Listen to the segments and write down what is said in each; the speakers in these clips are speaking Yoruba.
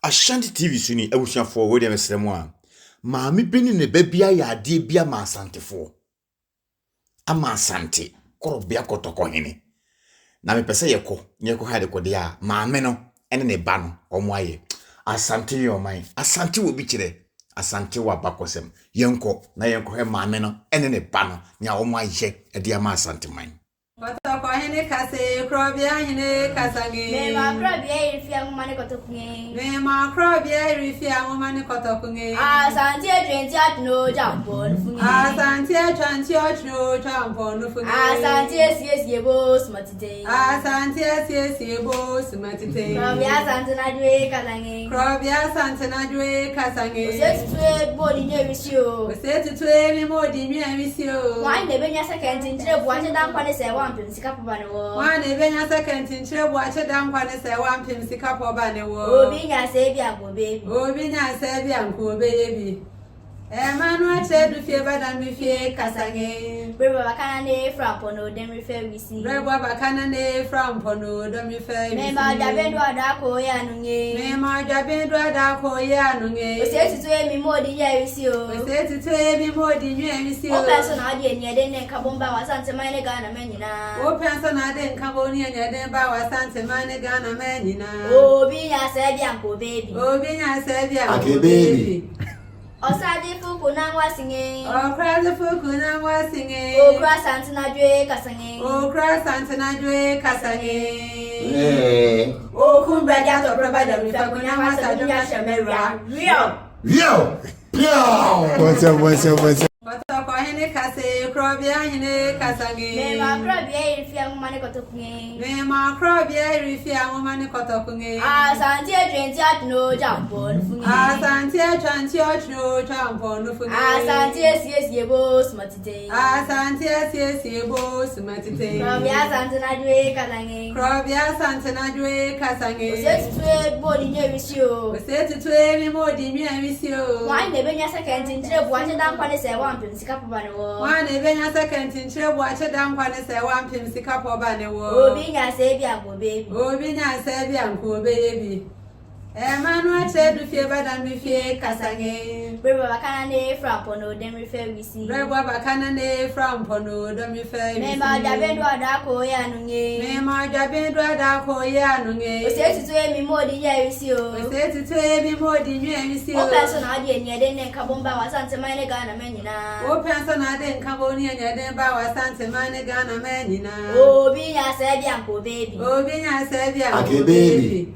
Asante TV suni ebusuafo we dem mesremo a maame beni ne babia ya ade bia ma Asante fo ama Asante korobia kotoko hene na me pese yeko hade kode a maame no ene ne ba no omo aye Asante yo man Asante wo bi kire Asante wa bakosem yenko na yenko he maame no ene ne ba no nya omo aye ede ama Asante man Kotoko hene kase krobia hene kasange me ma krobia irifia ngomane kotokunge me ma krobia irifia ngomane kotokunge Asante adwenti atno jampo nufunge Asante atwanti otno jampo nufunge Asante siesie bo smatite Asante siesie bo smatite krobia Asante na dwe kasange krobia Asante na dwe kasange osetutwe bodi nyewisio osetutwe mi modi nyewisio why ne benya second ntre buache dan kwale se wampim sika poba ne wo wana benya second ntre buache dan kwale se wampim sika poba ne wo obi nya se bi anko baby obi nya se bi anko baby Manu ache du fie badan mi fie kasange Brebo bakana ne frampo no dem refer wisi Brebo bakana ne frampo no dem refer me ma jabendu adako ya nunge me ma jabendu adako ya nunge osetutu emi modi ya wisi o osetutu emi modi ya wisi o o person ade ni ade ne kabomba wasante mane gana menyina o person ade nkaboni ade ba wasante mane gana menyina obi nya se bi anko baby obi nya se bi anko baby Osade fuku na wasinge Okrade fuku na wasinge Okra Asante na dwe kasange Okra Asante na dwe kasange Okumba jato probada mifakuna wasa dunya shemeria Yo what's up Kotoko hene kase krobia hene kasange me ma krobia irifia ngomane kotokunge me ma krobia irifia ngomane kotokunge Asante adwenti atno jampo nufunge Asante atwanti otno jampo nufunge Asante siesie bo smatite Asante siesie bo smatite krobia Asante na dwe kasange krobia Asante na dwe kasange osetutwe bodi nyewisio osetutwe mi modi nyewisio why ne benya second ntre buache dan kwale se wampim sika poba ne wo wana benya second ntre buache dan kwale se wampim sika poba ne wo obi nya se bi anko baby obi nya se bi anko baby Manu ache du fie badan mi fie kasange Brebo bakana ne frampo no dem refer wisi Brebo bakana ne frampo no dem refer wisi me ma jabendu adako ya nunge me ma jabendu adako ya nunge osetutu emi modi ya wisi o osetutu emi modi ya wisi o person ade ni ade ne kabomba wasante mane gana menyina o person ade nkaboni ade ba wasante mane gana menyina obi nya se bi anko baby obi nya se bi anko baby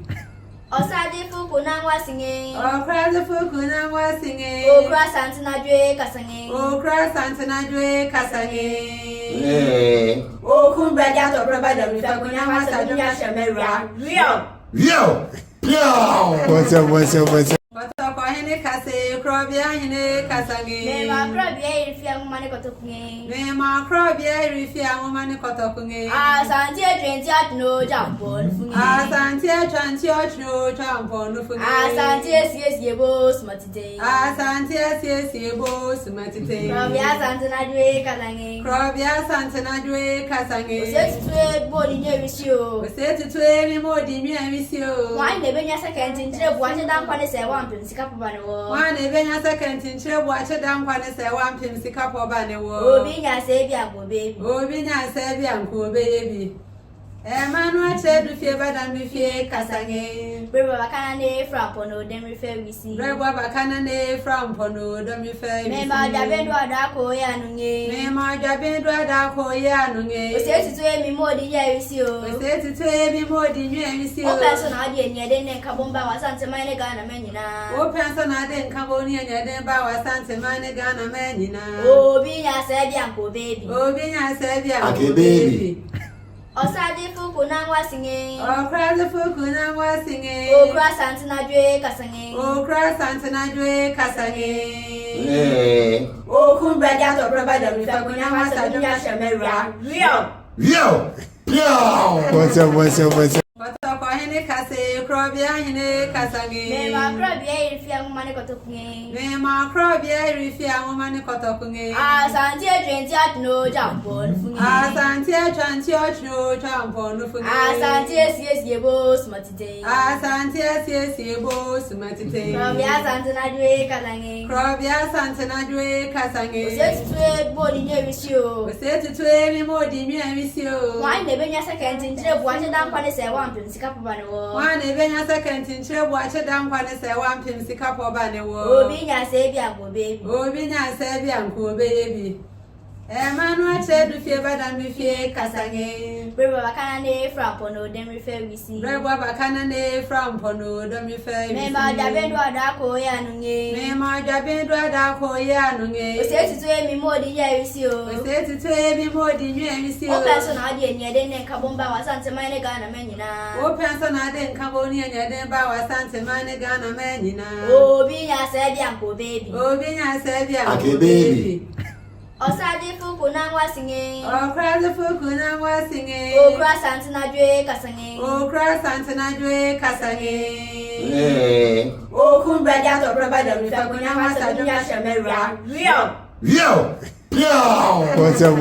Osade fuku na wasinge Okrade fuku na wasinge Okra Asante na dwe kasange Okra Asante na dwe kasange Okumba jato probada mifakuna wasa dunya shemeria yo what's up Kotoko hene kase krobia hene kasange me ma krobia irifia ngomane kotokunge me ma krobia irifia ngomane kotokunge Asante adwenti atno jampo nufunge Asante atwanti otno jampo nufunge Asante siesie bo smatite Asante siesie bo smatite krobia Asante na dwe kasange krobia Asante na dwe kasange osetutwe bodi nyewisio osetutwe mi modi nyewisio why ne benya second ntre buache dan kwale se wampim sika poba ne wo wana benya second ntre buache dan kwane se wampim sika poba ne wo obi nya se bi anko baby obi nya se bi anko baby Manu ache du fie badan mi fie kasange Brebo bakana ne frampo no dem refer wisi Brebo bakana ne frampo no dem refer me ma jabendu adako ya nunge me ma jabendu adako ya nunge osetutu emi modi ya wisi o osetutu emi modi ya wisi o person ade ni ade ne kabomba wasante mane gana menyina o person ade nkaboni ade ba wasante mane gana menyina obi nya se bi anko baby obi nya se bi anko baby Osade fuku na wasinge Okrade fuku na wasinge Okra Asante na dwe kasange Okra Asante na dwe kasange Okumba jato probada mifakuna wasa dunya shemeria yo what's up Kotoko hene kase krobia hine kasange. Me ma krobia irifia ngumane kotokunge. Me ma krobia irifia ngumane kotokunge. Asante twenty atno jampo nufunge. Asante twenty atno jampo nufunge. Asante siesiebo smatite. Asante siesiebo smatite. Krobia asante na dwe kasange. Krobia asante na dwe kasange. Osesitwe bodi nye visio. Osesitwe mi modi nye visio. Wane benya second intire buache dankwane se wampim sikapapa ne wo. Wane benya second intire buache dankwane se wampim sikapapa ne wo. Obi nya se bi anko baby. Obi nya se bi anko baby. Emmanuel chedu fie bada mi fie kasange. Brebo bakana ne frampo no dem refer wisi. Brebo bakana ne frampo no dem refer wisi. Me ma jabendu ada ko ya nunge. Me ma jabendu ada ko ya nunge. Oseti to emi modi ya wisi o. Oseti to emi modi nya wisi o. O person ade eni de ne kabomba wasante mane Ghana menyina. O person ade nkaboni enya de ba wasante mane Ghana menyina. Obi nya se bi anko baby. Obi nya se bi anko baby. Osade fuku na wasinge. Okra fuku na wasinge. Okra santina dwe kasange. Okra santina dwe kasange. Okumbra jato probada mifakuna wasa dunya shamera. Yo! Yo! Yo! What's up?